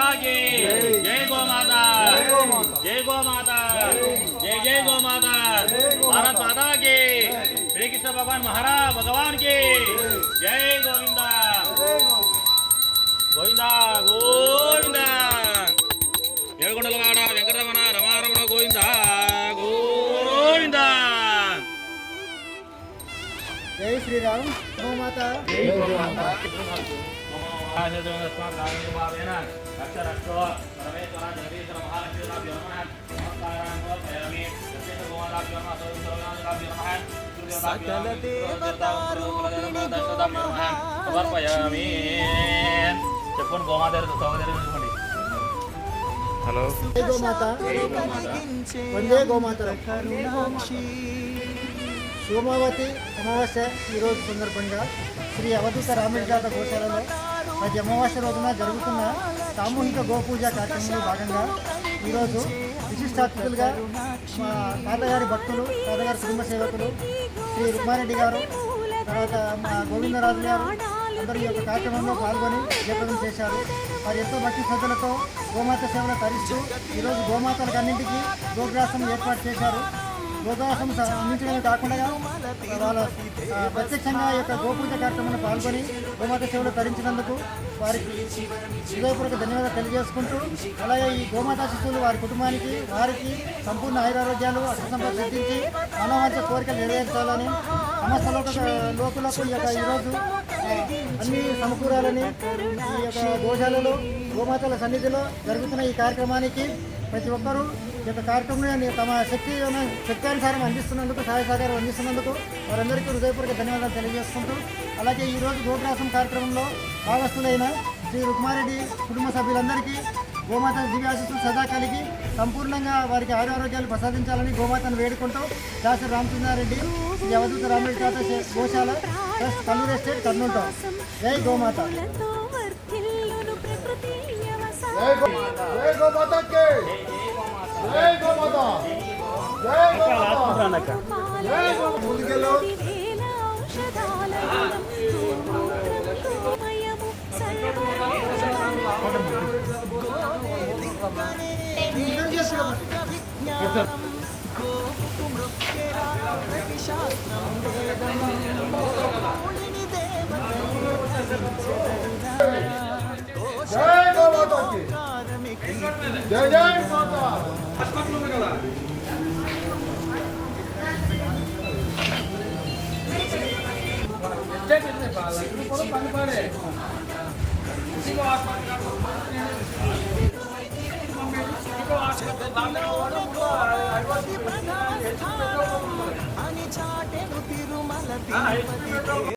माता की जय गौ माता, जय गौ माता, जय जय गौ माता, भारत माता की, श्री कृष्ण भगवान महाराज भगवान की जय। गोविंदा गोविंदा गोविंदा, ఏడుకొండలవాడ వెంకటరమణ రమారమణ గోవింద గోవింద। జై శ్రీరామ్ గో మాత జై గో మాత। సకల దేవతారూపిణి సమర్పయామి। చెప్పండి గోమాత సోదరి చూసుకోండి। హలో జై గో మాత, వందే గో మాత। సోమావతి అమావాస్య ఈరోజు సందర్భంగా శ్రీ అవధూత రామేశ్వర గోశాలలో ప్రతి అమావాస్య రోజున జరుగుతున్న సామూహిక గోపూజ కార్యక్రమంలో భాగంగా ఈరోజు విశిష్టాతిథులుగా మా తాతగారి భక్తులు, తాతగారి కుటుంబ సేవకులు శ్రీ రుక్మారెడ్డి గారు, తర్వాత మా గోవిందరాజు గారు అందరూ ఈ యొక్క కార్యక్రమంలో పాల్గొని జయప్రదం చేశారు. వారు ఎంతో భక్తి శ్రద్ధలతో గోమాత సేవలు తరిస్తూ ఈరోజు గోమాతలకు అన్నింటికీ గోగ్రాసం ఏర్పాటు చేశారు. గోగ్రాసం అందించడమే కాకుండా వాళ్ళ ప్రత్యక్షంగా ఈ యొక్క గోపూజ కార్యక్రమంలో పాల్గొని గోమాత సేవలు తరించినందుకు వారికి హృదయపూర్వక ధన్యవాదాలు తెలియజేసుకుంటూ, అలాగే ఈ గోమాతా శిశువులు వారి కుటుంబానికి వారికి సంపూర్ణ ఆయురారోగ్యాలు అష్టసంపద సిద్ధించి మనోవాంఛ కోరికలు నెరవేర్చాలని, సమస్త లోకులకు ఈ యొక్క ఈరోజు అన్ని సమకూరాలని ఈ యొక్క గోశాలలో గోమాతల సన్నిధిలో జరుగుతున్న ఈ కార్యక్రమానికి ప్రతి ఒక్కరూ ఈ యొక్క కార్యక్రమాన్ని తమ శక్తానుసారం అందిస్తున్నందుకు, సహాయ సహకారం అందిస్తున్నందుకు వారందరికీ హృదయపూర్వక ధన్యవాదాలు తెలియజేసుకుంటూ, అలాగే ఈరోజు గోగ్రాసం కార్యక్రమంలో భాగస్థులైన శ్రీ రుక్మారెడ్డి కుటుంబ సభ్యులందరికీ గోమాత దివ్యాశిస్సులు సదా కలిగి సంపూర్ణంగా వారికి ఆరోగ్యాలు ప్రసాదించాలని గోమాతను వేడుకుంటూ దాసరి రామచంద్రారెడ్డి శ్రీ అవధూత రామరెడ్డి తాత గోశాల trust Kalluru estate Kurnool town. జై గోమాత, జై గోమాత, జై గోమాతకి, జై గోమాత, జై గోమాత, జై గోమాత। ముందుకెళ్ళు జై గోమాతకి, జై జై మాత। అని చాటెను తిరుమల తిరుపతి।